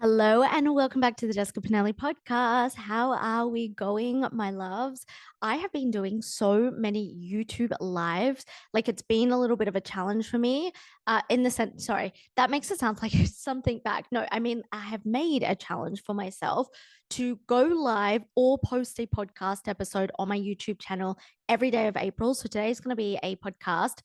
Hello and welcome back to the Jessica Pinelli podcast. How are we going, my loves? I have been doing so many YouTube lives. Like it's been a little bit of a challenge for me. In the sense, sorry, that makes it sound like something back. No, I mean, I have made a challenge for myself to go live or post a podcast episode on my YouTube channel every day of April. So today is going to be a podcast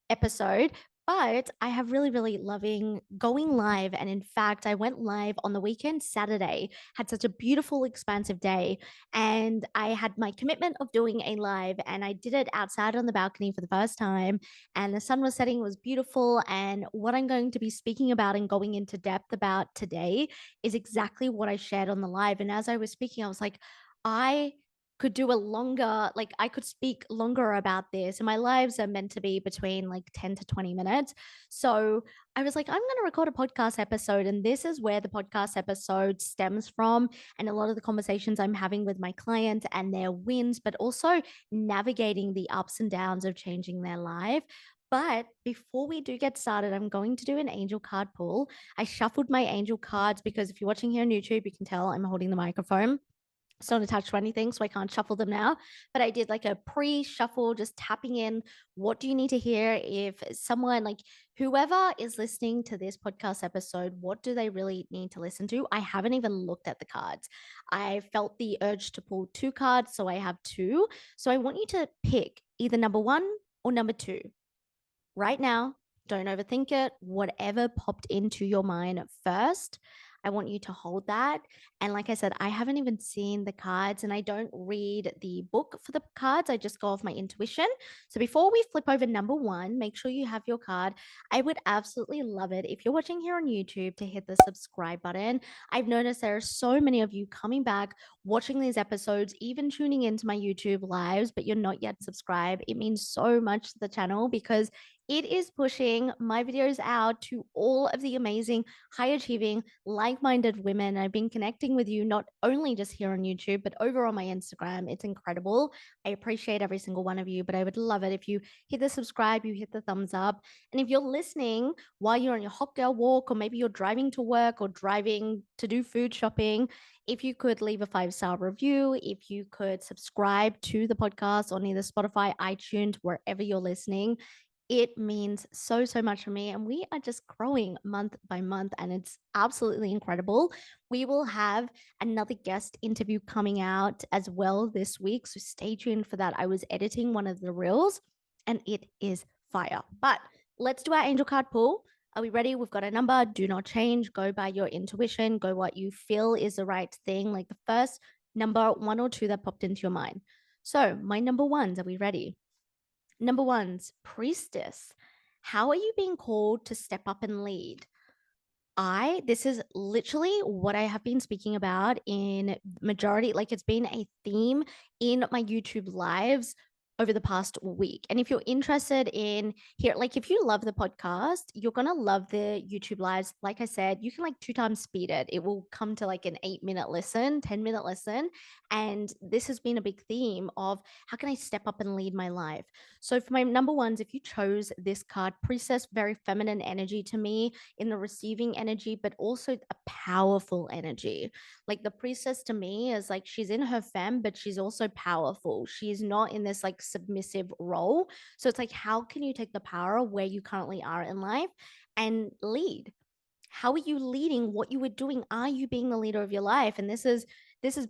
episode, but I have really loving going live. And in fact, I went live on the weekend, Saturday, had such a beautiful, expansive day. And I had my commitment of doing a live, and I did it outside on the balcony for the first time. And the sun was setting, it was beautiful. And what I'm going to be speaking about and going into depth about today is exactly what I shared on the live. And as I was speaking, I was like, I could do a longer, like I could speak longer about this. And my lives are meant to be between like 10 to 20 minutes. So I was like, I'm going to record a podcast episode. And this is where the podcast episode stems from. And a lot of the conversations I'm having with my clients and their wins, but also navigating the ups and downs of changing their life. But before we do get started, I'm going to do an angel card pull. I shuffled my angel cards because if you're watching here on YouTube, you can tell I'm holding the microphone. It's not attached to anything, so I can't shuffle them now. But I did like a pre-shuffle, just tapping in what do you need to hear if someone like whoever is listening to this podcast episode, what do they really need to listen to? I haven't even looked at the cards. I felt the urge to pull two cards, so I have two. So I want you to pick either number one or number two. Right now, don't overthink it. Whatever popped into your mind first, I want you to hold that. And like I said, I haven't even seen the cards and I don't read the book for the cards. I just go off my intuition. So before we flip over number one, make sure you have your card. I would absolutely love it if you're watching here on YouTube to hit the subscribe button. I've noticed there are so many of you coming back, watching these episodes, even tuning into my YouTube lives, but you're not yet subscribed. It means so much to the channel because it is pushing my videos out to all of the amazing, high achieving, like minded women. I've been connecting with you not only just here on YouTube, but over on my Instagram. It's incredible. I appreciate every single one of you, but I would love it if you hit the subscribe, you hit the thumbs up. And if you're listening while you're on your hot girl walk, or maybe you're driving to work or driving to do food shopping, if you could leave a 5-star review, if you could subscribe to the podcast on either Spotify, iTunes, wherever you're listening, it means so much for me. And we are just growing month by month, and it's absolutely incredible. We will have another guest interview coming out as well this week. So stay tuned for that. I was editing one of the reels and it is fire. But let's do our angel card pull. Are we ready? We've got a number. Do not change. Go by your intuition. Go what you feel is the right thing. Like the first number, one or two that popped into your mind. So, my number ones, are we ready? Number one's priestess. How are you being called to step up and lead? This is literally what I have been speaking about in majority, like it's been a theme in my YouTube lives over the past week. And if you're interested in here, like if you love the podcast, you're going to love the YouTube lives. Like I said, you can like 2 times speed it. It will come to like an 8-minute listen, 10-minute listen. And this has been a big theme of how can I step up and lead my life? So for my number ones, if you chose this card, priestess, very feminine energy to me in the receiving energy, but also a powerful energy. Like the priestess to me is like she's in her femme, but she's also powerful. She's not in this like submissive role. So it's like, how can you take the power where you currently are in life and lead? How are you leading what you were doing? Are you being the leader of your life? And this is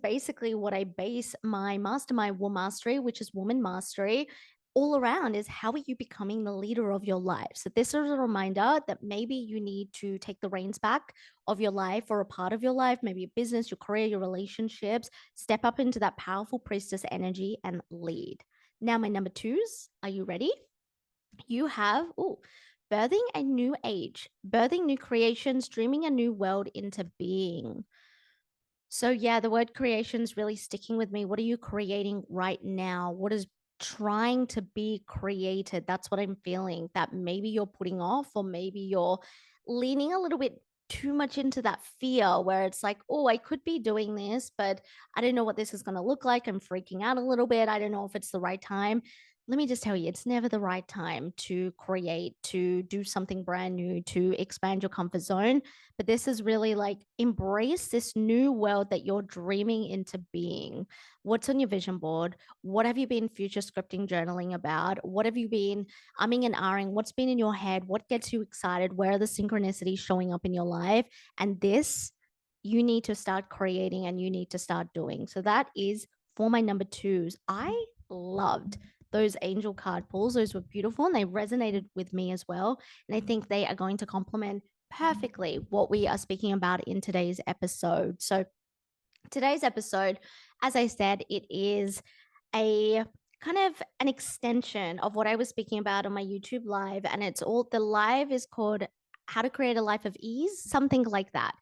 basically what I base my mastermind Woman Mastery, which is woman mastery, all around is how are you becoming the leader of your life? So this is a reminder that maybe you need to take the reins back of your life or a part of your life, maybe your business, your career, your relationships, step up into that powerful priestess energy and lead. Now, my number twos, are you ready? You have, birthing a new age, birthing new creations, dreaming a new world into being. So, yeah, the word creation is really sticking with me. What are you creating right now? What is trying to be created? That's what I'm feeling that maybe you're putting off, or maybe you're leaning a little bit too much into that fear where it's like, oh, I could be doing this, but I don't know what this is going to look like. I'm freaking out a little bit. I don't know if it's the right time. let me just tell you, it's never the right time to create, to do something brand new, to expand your comfort zone. But this is really like embrace this new world that you're dreaming into being. What's on your vision board? What have you been future scripting, journaling about? What have you been umming and ahhing? What's been in your head? What gets you excited? Where are the synchronicities showing up in your life? And this you need to start creating and you need to start doing. So that is for my number twos. I loved those angel card pulls. Those were beautiful and they resonated with me as well. And I think they are going to complement perfectly what we are speaking about in today's episode. So, today's episode, as I said, it is a kind of an extension of what I was speaking about on my YouTube live. And it's all the live is called How to Create a Life of Ease, something like that.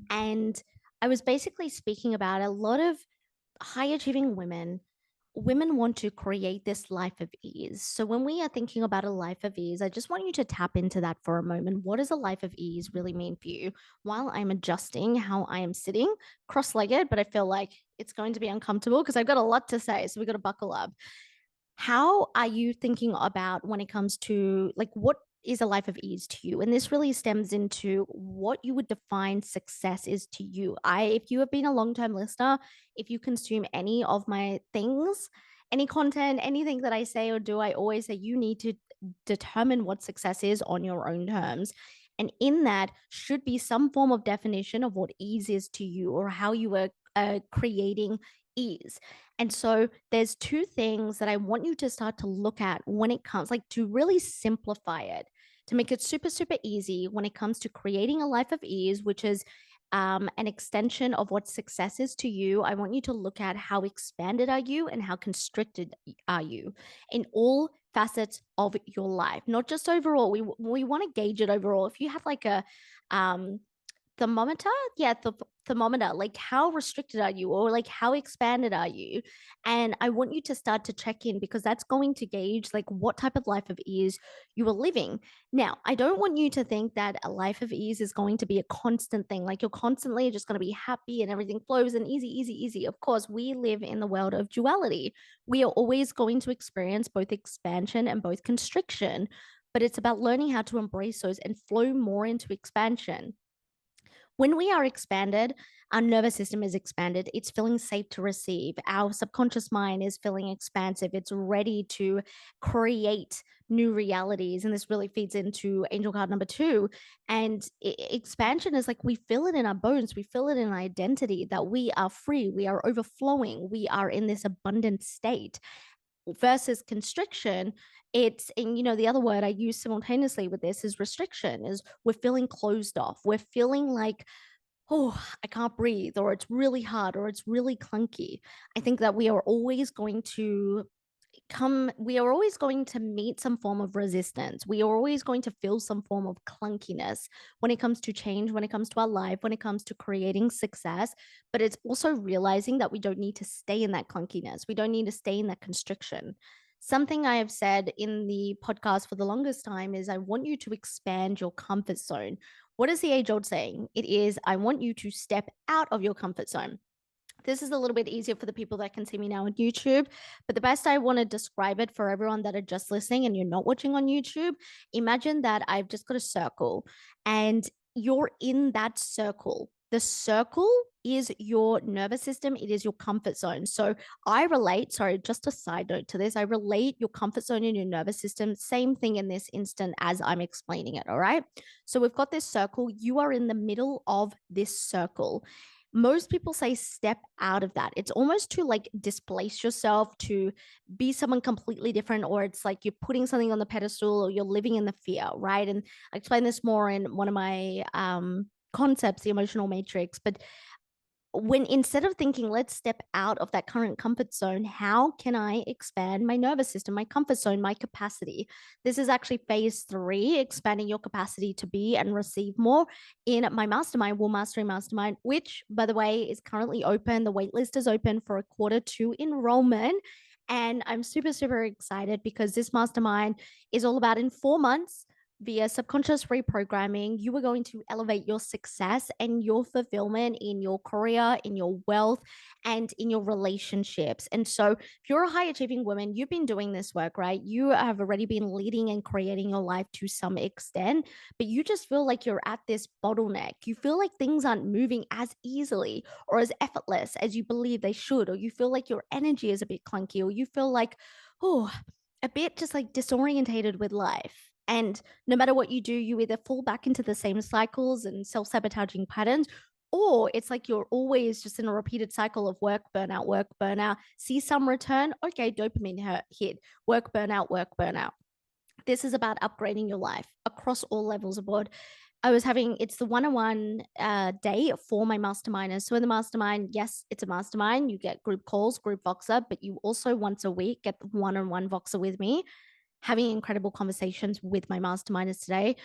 And I was basically speaking about a lot of high achieving women want to create this life of ease. So when we are thinking about a life of ease, I just want you to tap into that for a moment. What does a life of ease really mean for you? While I'm adjusting how I am sitting cross-legged, but I feel like it's going to be uncomfortable because I've got a lot to say, so we got to buckle up. How are you thinking about when it comes to like what is a life of ease to you? And this really stems into what you would define success is to you. If you have been a long-term listener, if you consume any of my things, any content, anything that I say or do, I always say you need to determine what success is on your own terms. And in that should be some form of definition of what ease is to you or how you are creating ease. And so there's two things that I want you to start to look at when it comes, like to really simplify it, to make it super, super easy when it comes to creating a life of ease, which is an extension of what success is to you. I want you to look at how expanded are you and how constricted are you in all facets of your life, not just overall. We want to gauge it overall. If you have like a thermometer, yeah, the thermometer, like how restricted are you or like how expanded are you? And I want you to start to check in because that's going to gauge like what type of life of ease you are living. Now, I don't want you to think that a life of ease is going to be a constant thing, like you're constantly just going to be happy and everything flows and easy, easy, easy. Of course, we live in the world of duality. We are always going to experience both expansion and both constriction, but it's about learning how to embrace those and flow more into expansion. When we are expanded, our nervous system is expanded. It's feeling safe to receive. Our subconscious mind is feeling expansive. It's ready to create new realities. And this really feeds into angel card number two. And expansion is like we feel it in our bones, we feel it in our identity that we are free, we are overflowing, we are in this abundant state versus constriction. It's, and the other word I use simultaneously with this is restriction, is we're feeling closed off, we're feeling like, oh, I can't breathe, or it's really hard, or it's really clunky. I think that we are always going to meet some form of resistance. We are always going to feel some form of clunkiness when it comes to change, when it comes to our life, when it comes to creating success. But it's also realizing that we don't need to stay in that clunkiness. We don't need to stay in that constriction. Something I have said in the podcast for the longest time is I want you to expand your comfort zone. What is the age old saying? It is, I want you to step out of your comfort zone. This is a little bit easier for the people that can see me now on YouTube, but the best I want to describe it for everyone that are just listening and you're not watching on YouTube, imagine that I've just got a circle and you're in that circle. The circle is your nervous system, it is your comfort zone. So I relate, sorry, just a side note to this, I relate your comfort zone and your nervous system, same thing in this instant as I'm explaining it. All right. So we've got this circle, you are in the middle of this circle. Most people say step out of that. It's almost to like displace yourself, to be someone completely different, or it's like you're putting something on the pedestal or you're living in the fear, right? And I explain this more in one of my concepts, the emotional matrix. But when instead of thinking, let's step out of that current comfort zone, how can I expand my nervous system, my comfort zone, my capacity? This is actually phase three, expanding your capacity to be and receive more in my mastermind, Will Mastery Mastermind, which, by the way, is currently open. The waitlist is open for a quarter 2 enrollment. And I'm super, super excited because this mastermind is all about in 4 months via subconscious reprogramming, you are going to elevate your success and your fulfillment in your career, in your wealth, and in your relationships. And so, if you're a high achieving woman, you've been doing this work, right? You have already been leading and creating your life to some extent, but you just feel like you're at this bottleneck. You feel like things aren't moving as easily or as effortless as you believe they should, or you feel like your energy is a bit clunky, or you feel like, oh, a bit just like disorientated with life. And no matter what you do, you either fall back into the same cycles and self sabotaging patterns, or it's like you're always just in a repeated cycle of work, burnout, see some return. Okay, dopamine hit, work, burnout. This is about upgrading your life across all levels of board. It's the one-on-one day for my masterminders. So in the mastermind, yes, it's a mastermind. You get group calls, group Voxer, but you also once a week get one-on-one Voxer with me, having incredible conversations with my masterminders today.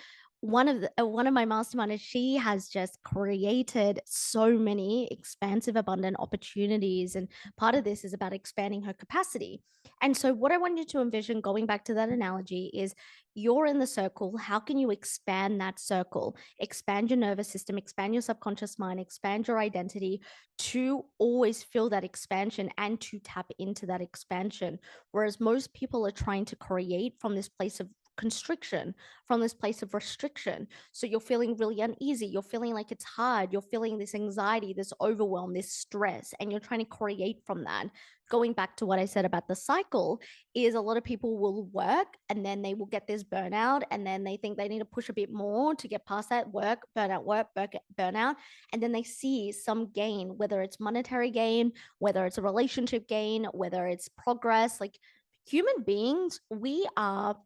One of my masterminders, she has just created so many expansive, abundant opportunities, and part of this is about expanding her capacity. And so, what I want you to envision, going back to that analogy, is you're in the circle. How can you expand that circle? Expand your nervous system, expand your subconscious mind, expand your identity to always feel that expansion and to tap into that expansion. Whereas most people are trying to create from this place of constriction, from this place of restriction. So you're feeling really uneasy. You're feeling like it's hard. You're feeling this anxiety, this overwhelm, this stress, and you're trying to create from that. Going back to what I said about the cycle, is a lot of people will work and then they will get this burnout, and then they think they need to push a bit more to get past that work, burnout. And then they see some gain, whether it's monetary gain, whether it's a relationship gain, whether it's progress. Like human beings, we are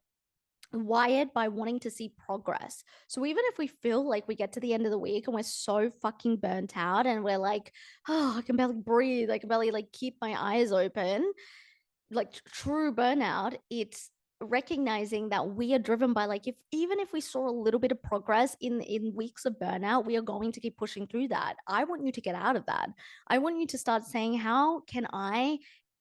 wired by wanting to see progress. So even if we feel like we get to the end of the week and we're so fucking burnt out and we're like, oh, I can barely breathe, I can barely like keep my eyes open, like true burnout, it's recognizing that we are driven by, like, if even if we saw a little bit of progress in weeks of burnout, we are going to keep pushing through that. I want you to get out of that. I want you to start saying, how can I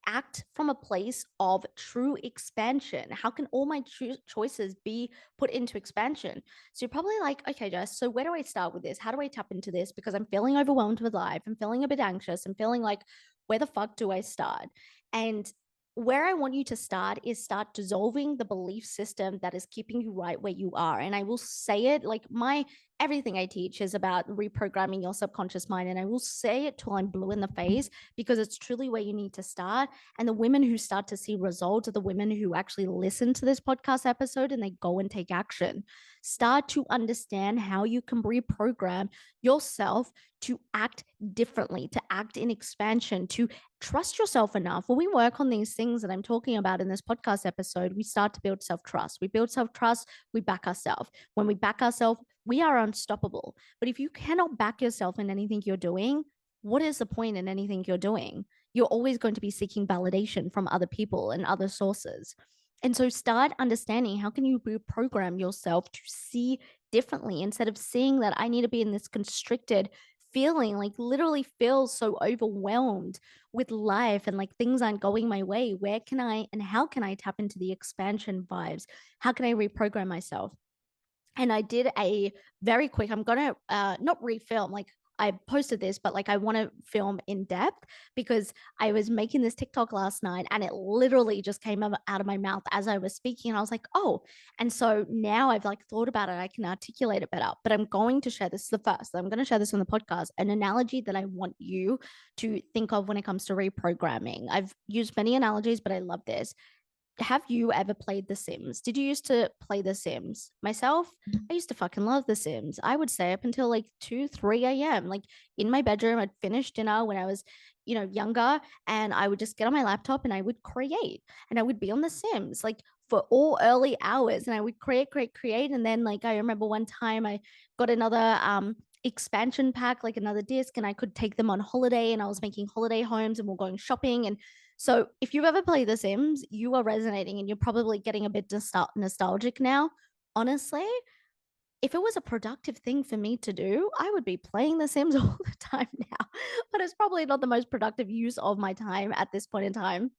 act from a place of true expansion? How can all my choices be put into expansion? So you're probably like, okay, Jess, so where do I start with this? How do I tap into this? Because I'm feeling overwhelmed with life. I'm feeling a bit anxious. I'm feeling like, where the fuck do I start? And where I want you to start is start dissolving the belief system that is keeping you right where you are. And I will say it, like, my everything I teach is about reprogramming your subconscious mind. And I will say it till I'm blue in the face, because it's truly where you need to start. And the women who start to see results are the women who actually listen to this podcast episode and they go and take action. Start to understand how you can reprogram yourself to act differently, to act in expansion, to trust yourself enough. When we work on these things that I'm talking about in this podcast episode, we start to build self trust. We build self trust, we back ourselves. When we back ourselves, we are unstoppable. But if you cannot back yourself in anything you're doing, what is the point in anything you're doing? You're always going to be seeking validation from other people and other sources. And so start understanding, how can you reprogram yourself to see differently, instead of seeing that I need to be in this constricted feeling, like literally feel so overwhelmed with life and like things aren't going my way. Where can I and how can I tap into the expansion vibes? How can I reprogram myself? And I did a very quick, I'm gonna not refilm, like I posted this, but like I want to film in depth, because I was making this TikTok last night and it literally just came out of my mouth as I was speaking. And I was like, oh, and so now I've like thought about it, I can articulate it better. But I'm going to share this, the first, I'm going to share this on the podcast, an analogy that I want you to think of when it comes to reprogramming. I've used many analogies, but I love this. Have you ever played The Sims? Did you used to play The Sims? Myself, I used to fucking love The Sims. I would stay up until like 2, 3 a.m. Like in my bedroom, I'd finish dinner when I was, younger, and I would just get on my laptop and I would create, and I would be on The Sims like for all early hours, and I would create. And then like I remember one time I got another expansion pack, like another disc, and I could take them on holiday, and I was making holiday homes and we're going shopping. And so if you've ever played The Sims, you are resonating and you're probably getting a bit nostalgic now. Honestly, if it was a productive thing for me to do, I would be playing The Sims all the time now. But it's probably not the most productive use of my time at this point in time.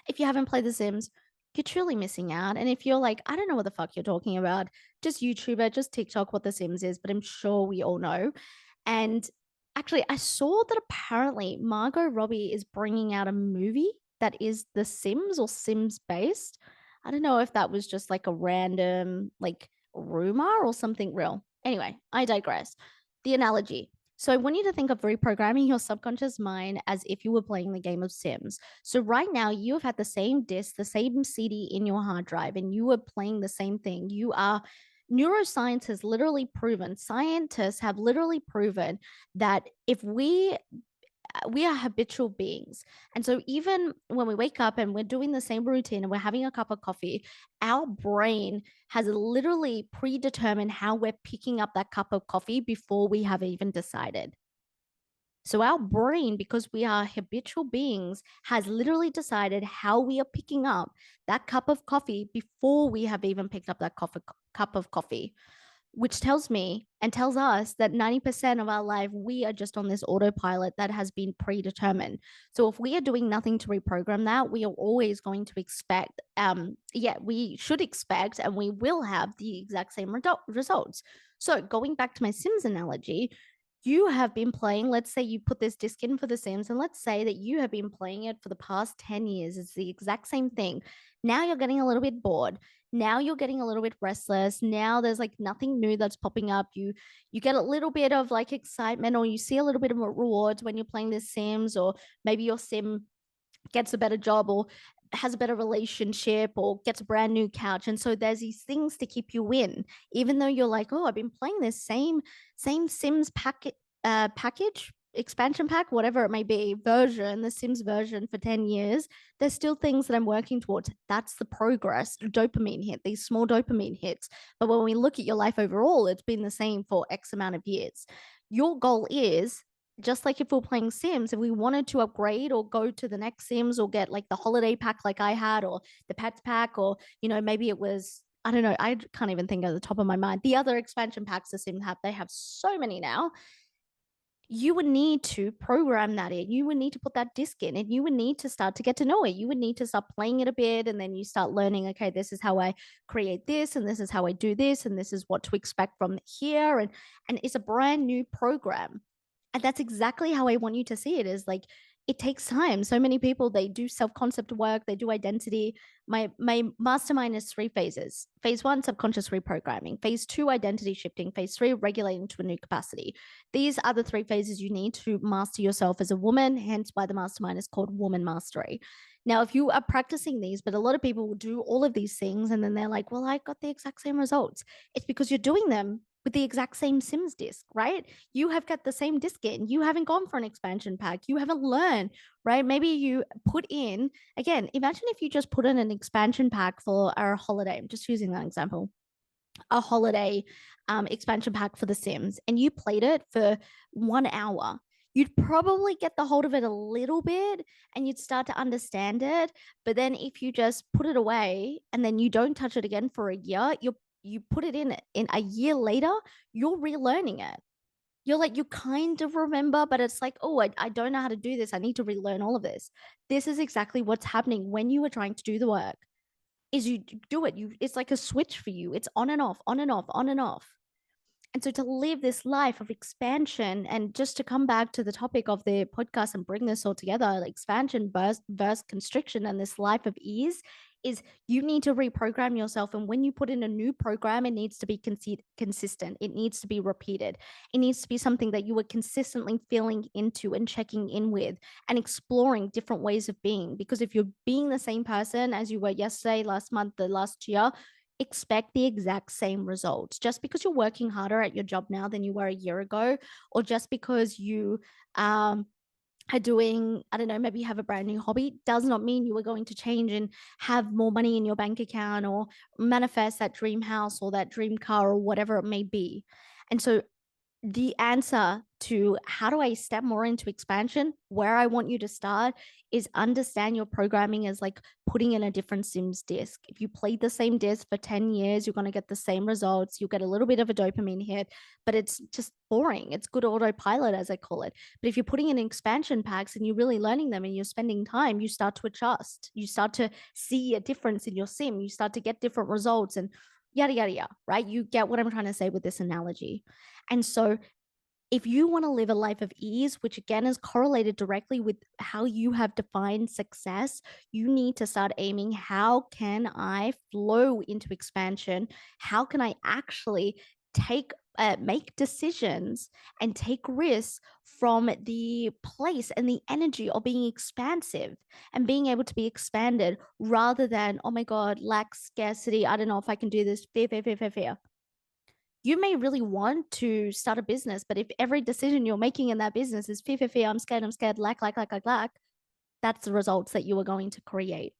If you haven't played The Sims, you're truly missing out. And if you're like, I don't know what the fuck you're talking about, just YouTuber, just TikTok, what The Sims is, but I'm sure we all know. And actually, I saw that apparently Margot Robbie is bringing out a movie that is The Sims or Sims based. I don't know if that was just like a random like rumor or something real. Anyway, I digress. The analogy. So I want you to think of reprogramming your subconscious mind as if you were playing the game of Sims. So right now you have had the same disc, the same CD in your hard drive, and you are playing the same thing. You are neuroscience has literally proven, scientists have literally proven that if we are habitual beings. And so even when we wake up and we're doing the same routine and we're having a cup of coffee, our brain has literally predetermined how we're picking up that cup of coffee before we have even decided. So our brain, because we are habitual beings, has literally decided how we are picking up that cup of coffee before we have even picked up that cup of coffee, which tells me and tells us that 90% of our life, we are just on this autopilot that has been predetermined. So if we are doing nothing to reprogram that, we are always going to expect, we should expect and we will have the exact same results. So going back to my Sims analogy, you have been playing, let's say you put this disc in for The Sims, and let's say that you have been playing it for the past 10 years. It's the exact same thing. Now you're getting a little bit bored. Now you're getting a little bit restless. Now there's like nothing new that's popping up. You get a little bit of like excitement, or you see a little bit of rewards when you're playing The Sims, or maybe your sim gets a better job or has a better relationship or gets a brand new couch. And so there's these things to keep you in, even though you're like, oh, I've been playing this same Sims package, expansion pack, whatever it may be, version, the Sims version for 10 years. There's still things that I'm working towards. That's the progress, dopamine hit, these small dopamine hits. But when we look at your life overall, it's been the same for X amount of years. Your goal is, just like if we're playing Sims, if we wanted to upgrade or go to the next Sims or get like the holiday pack like I had, or the pets pack, or, maybe it was, I don't know, I can't even think at the top of my mind. The other expansion packs the Sims have, they have so many now. You would need to program that in. You would need to put that disc in, and you would need to start to get to know it. You would need to start playing it a bit, and then you start learning, okay, this is how I create this, and this is how I do this, and this is what to expect from here. And it's a brand new program. And that's exactly how I want you to see it, is like, it takes time. So many people, they do self-concept work, they do identity. My mastermind is 3 phases. Phase 1, subconscious reprogramming. Phase 2, identity shifting. Phase 3, regulating to a new capacity. These are the 3 phases you need to master yourself as a woman, hence why the mastermind is called Woman Mastery. Now, if you are practicing these, but a lot of people will do all of these things and then they're like, well, I got the exact same results. It's because you're doing them with the exact same Sims disc, right? You have got the same disc in. You haven't gone for an expansion pack. You haven't learned, right? Maybe you put in, again, imagine if you just put in an expansion pack for a holiday. I'm just using that example. A holiday expansion pack for The Sims, and you played it for 1 hour. You'd probably get the hold of it a little bit and you'd start to understand it. But then if you just put it away and then you don't touch it again for a year, you put it in a year later, you're relearning it. You're like, you kind of remember, but it's like, oh, I don't know how to do this. I need to relearn all of this. This is exactly what's happening when you are trying to do the work. Is you do it. It's like a switch for you. It's on and off, on and off, on and off. And so to live this life of expansion, and just to come back to the topic of the podcast and bring this all together, like expansion versus constriction, and this life of ease, is you need to reprogram yourself. And when you put in a new program, it needs to be consistent. It needs to be repeated. It needs to be something that you are consistently feeling into and checking in with and exploring different ways of being. Because if you're being the same person as you were yesterday, last month, the last year, expect the exact same results. Just because you're working harder at your job now than you were a year ago, or just because you are doing, I don't know, maybe you have a brand new hobby, does not mean you are going to change and have more money in your bank account or manifest that dream house or that dream car or whatever it may be. And so the answer to how do I step more into expansion, where I want you to start is understand your programming as like putting in a different Sims disc. If you played the same disc for 10 years, you're going to get the same results. You'll get a little bit of a dopamine hit, but it's just boring. It's good autopilot, as I call it. But if you're putting in expansion packs and you're really learning them and you're spending time, you start to adjust. You start to see a difference in your sim. You start to get different results and yada, yada, yada, right? You get what I'm trying to say with this analogy. And so if you want to live a life of ease, which again is correlated directly with how you have defined success, you need to start aiming how can I flow into expansion? How can I actually make decisions and take risks from the place and the energy of being expansive and being able to be expanded rather than, oh my God, lack scarcity. I don't know if I can do this. Fear, fear, fear, fear, fear. You may really want to start a business, but if every decision you're making in that business is fear, fear, fear, I'm scared, lack, that's the results that you are going to create.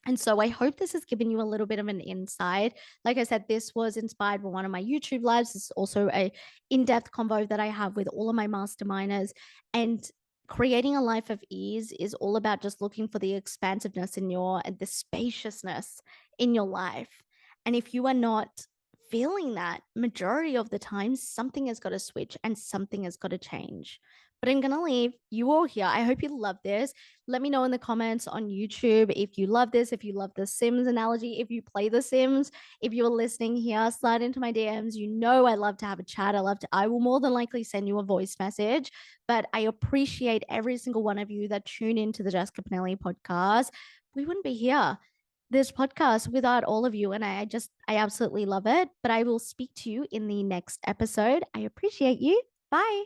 And so I hope this has given you a little bit of an insight. Like I said, this was inspired by one of my YouTube lives. It's also a in-depth convo that I have with all of my masterminders. And creating a life of ease is all about just looking for the expansiveness in your and the spaciousness in your life. And if you are not feeling that majority of the time, something has got to switch and something has got to change. But I'm going to leave you all here. I hope you love this. Let me know in the comments on YouTube if you love this, if you love the Sims analogy, if you play the Sims, if you're listening here, slide into my DMs. You know I love to have a chat. I will more than likely send you a voice message, but I appreciate every single one of you that tune into the Jessica Pinelli podcast. We wouldn't be here this podcast without all of you. And I absolutely love it. But I will speak to you in the next episode. I appreciate you. Bye.